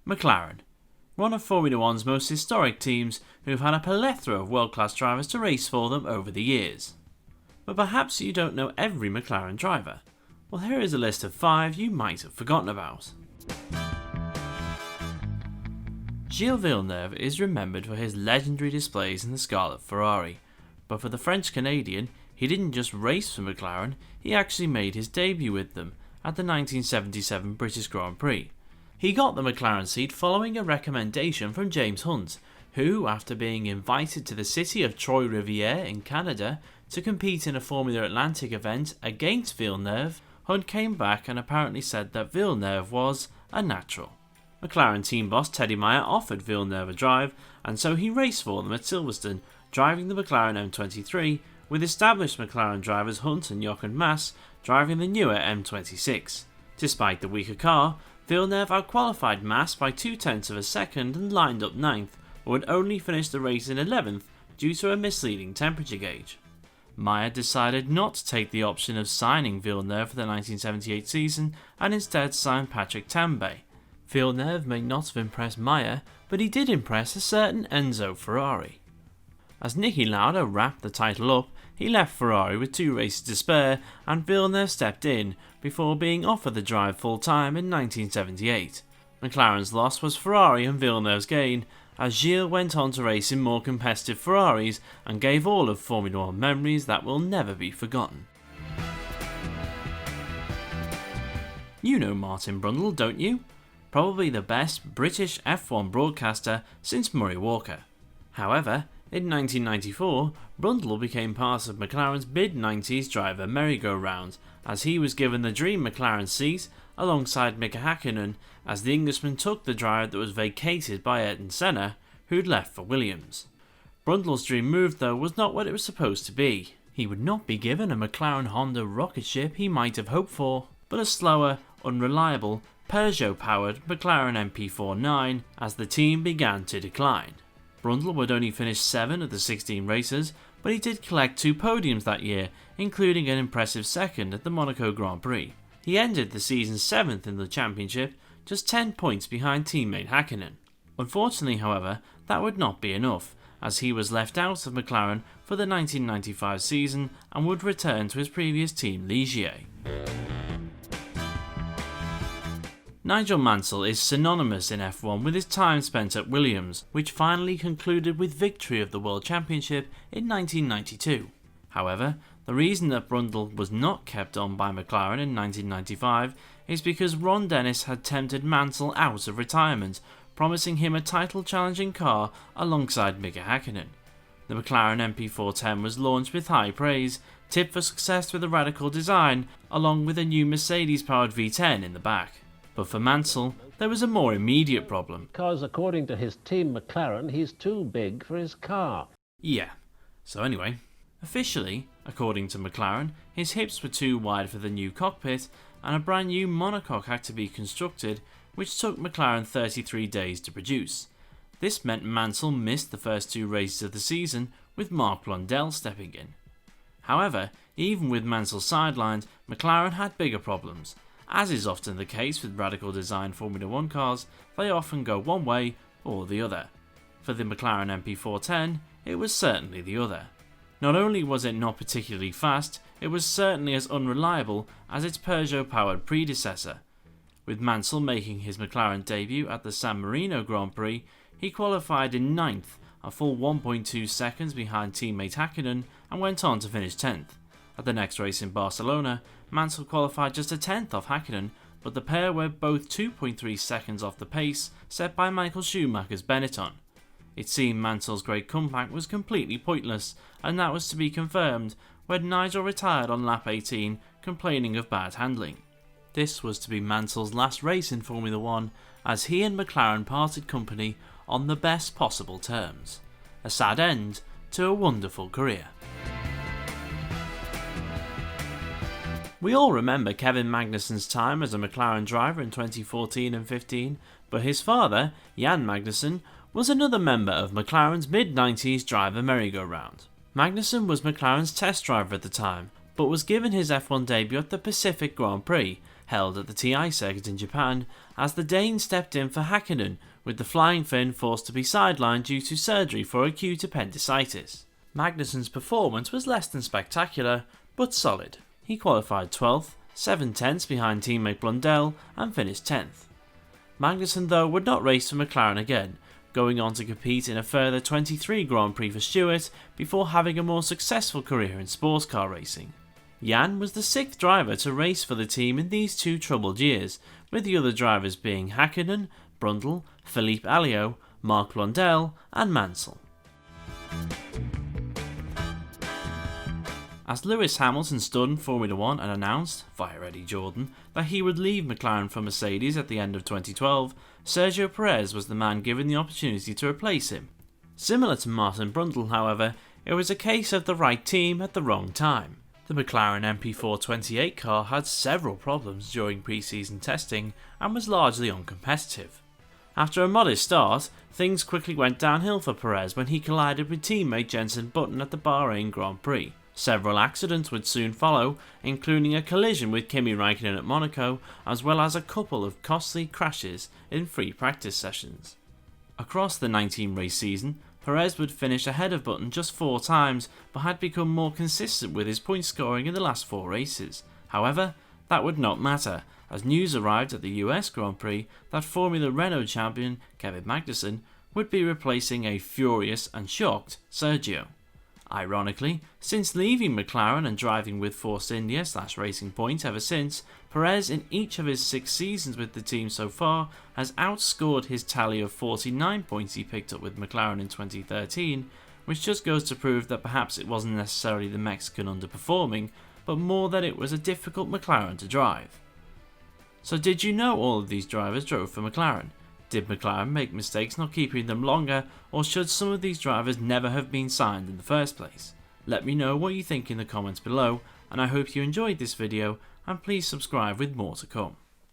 McLaren, one of Formula One's most historic teams who have had a plethora of world-class drivers to race for them over the years. But perhaps you don't know every McLaren driver. Well, here is a list of 5 you might have forgotten about. Gilles Villeneuve is remembered for his legendary displays in the Scarlet Ferrari, but for the French-Canadian, he didn't just race for McLaren, he actually made his debut with them at the 1977 British Grand Prix. He got the McLaren seat following a recommendation from James Hunt, who, after being invited to the city of Trois-Rivières in Canada to compete in a Formula Atlantic event against Villeneuve, Hunt came back and apparently said that Villeneuve was a natural. McLaren team boss Teddy Meyer offered Villeneuve a drive, and so he raced for them at Silverstone, driving the McLaren M23, with established McLaren drivers Hunt and Jochen Mass driving the newer M26. Despite the weaker car, Villeneuve outqualified Mass by 0.2 of a second and lined up 9th, but would only finish the race in 11th due to a misleading temperature gauge. Meyer decided not to take the option of signing Villeneuve for the 1978 season and instead signed Patrick Tambay. Villeneuve may not have impressed Meyer, but he did impress a certain Enzo Ferrari. As Niki Lauda wrapped the title up, he left Ferrari with 2 races to spare and Villeneuve stepped in before being offered the drive full-time in 1978. McLaren's loss was Ferrari and Villeneuve's gain, as Gilles went on to race in more competitive Ferraris and gave all of Formula 1 memories that will never be forgotten. You know Martin Brundle, don't you? Probably the best British F1 broadcaster since Murray Walker. However, in 1994, Brundle became part of McLaren's mid-90s driver merry-go-round, as he was given the dream McLaren seat alongside Mika Hakkinen, as the Englishman took the drive that was vacated by Ayrton Senna, who'd left for Williams. Brundle's dream move, though, was not what it was supposed to be. He would not be given a McLaren Honda rocket ship he might have hoped for, but a slower, unreliable, Peugeot-powered McLaren MP49 as the team began to decline. Brundle would only finish 7 of the 16 races, but he did collect 2 podiums that year, including an impressive second at the Monaco Grand Prix. He ended the season 7th in the championship, just 10 points behind teammate Hakkinen. Unfortunately, however, that would not be enough, as he was left out of McLaren for the 1995 season and would return to his previous team Ligier. Nigel Mansell is synonymous in F1 with his time spent at Williams, which finally concluded with victory of the World Championship in 1992. However, the reason that Brundle was not kept on by McLaren in 1995 is because Ron Dennis had tempted Mansell out of retirement, promising him a title-challenging car alongside Mika Hakkinen. The McLaren MP410 was launched with high praise, tipped for success with a radical design, along with a new Mercedes-powered V10 in the back. But for Mansell, there was a more immediate problem. Because according to his team McLaren, he's too big for his car. Yeah, so anyway, officially, according to McLaren, his hips were too wide for the new cockpit and a brand new monocoque had to be constructed, which took McLaren 33 days to produce. This meant Mansell missed the first 2 races of the season, with Mark Blundell stepping in. However, even with Mansell sidelined, McLaren had bigger problems. As is often the case with radical design Formula 1 cars, they often go one way or the other. For the McLaren MP410, it was certainly the other. Not only was it not particularly fast, it was certainly as unreliable as its Peugeot-powered predecessor. With Mansell making his McLaren debut at the San Marino Grand Prix, he qualified in 9th, a full 1.2 seconds behind teammate Hakkinen, and went on to finish 10th. At the next race in Barcelona, Mansell qualified just a 10th off Hakkinen, but the pair were both 2.3 seconds off the pace set by Michael Schumacher's Benetton. It seemed Mansell's great comeback was completely pointless, and that was to be confirmed when Nigel retired on lap 18, complaining of bad handling. This was to be Mansell's last race in Formula 1, as he and McLaren parted company on the best possible terms. A sad end to a wonderful career. We all remember Kevin Magnussen's time as a McLaren driver in 2014 and 15, but his father, Jan Magnussen, was another member of McLaren's mid-90s driver merry-go-round. Magnussen was McLaren's test driver at the time, but was given his F1 debut at the Pacific Grand Prix, held at the TI circuit in Japan, as the Dane stepped in for Hakkinen, with the flying Finn forced to be sidelined due to surgery for acute appendicitis. Magnussen's performance was less than spectacular, but solid. He qualified 12th, 7/10 behind teammate Brundle, and finished 10th. Magnussen though would not race for McLaren again, going on to compete in a further 23 Grand Prix for Stewart before having a more successful career in sports car racing. Jan was the 6th driver to race for the team in these 2 troubled years, with the other drivers being Hakkinen, Brundle, Philippe Alliot, Marc Blondel and Mansell. As Lewis Hamilton stood in Formula 1 and announced, via Eddie Jordan, that he would leave McLaren for Mercedes at the end of 2012, Sergio Perez was the man given the opportunity to replace him. Similar to Martin Brundle, however, it was a case of the right team at the wrong time. The McLaren MP428 car had several problems during pre-season testing and was largely uncompetitive. After a modest start, things quickly went downhill for Perez when he collided with teammate Jenson Button at the Bahrain Grand Prix. Several accidents would soon follow, including a collision with Kimi Räikkönen at Monaco, as well as a couple of costly crashes in free practice sessions. Across the 19-race season, Perez would finish ahead of Button just 4 times, but had become more consistent with his point scoring in the last 4 races. However, that would not matter, as news arrived at the US Grand Prix that Formula Renault champion Kevin Magnussen would be replacing a furious and shocked Sergio. Ironically, since leaving McLaren and driving with Force India / Racing Point ever since, Perez in each of his 6 seasons with the team so far has outscored his tally of 49 points he picked up with McLaren in 2013, which just goes to prove that perhaps it wasn't necessarily the Mexican underperforming, but more that it was a difficult McLaren to drive. So did you know all of these drivers drove for McLaren? Did McLaren make mistakes not keeping them longer, or should some of these drivers never have been signed in the first place? Let me know what you think in the comments below, and I hope you enjoyed this video, and please subscribe with more to come.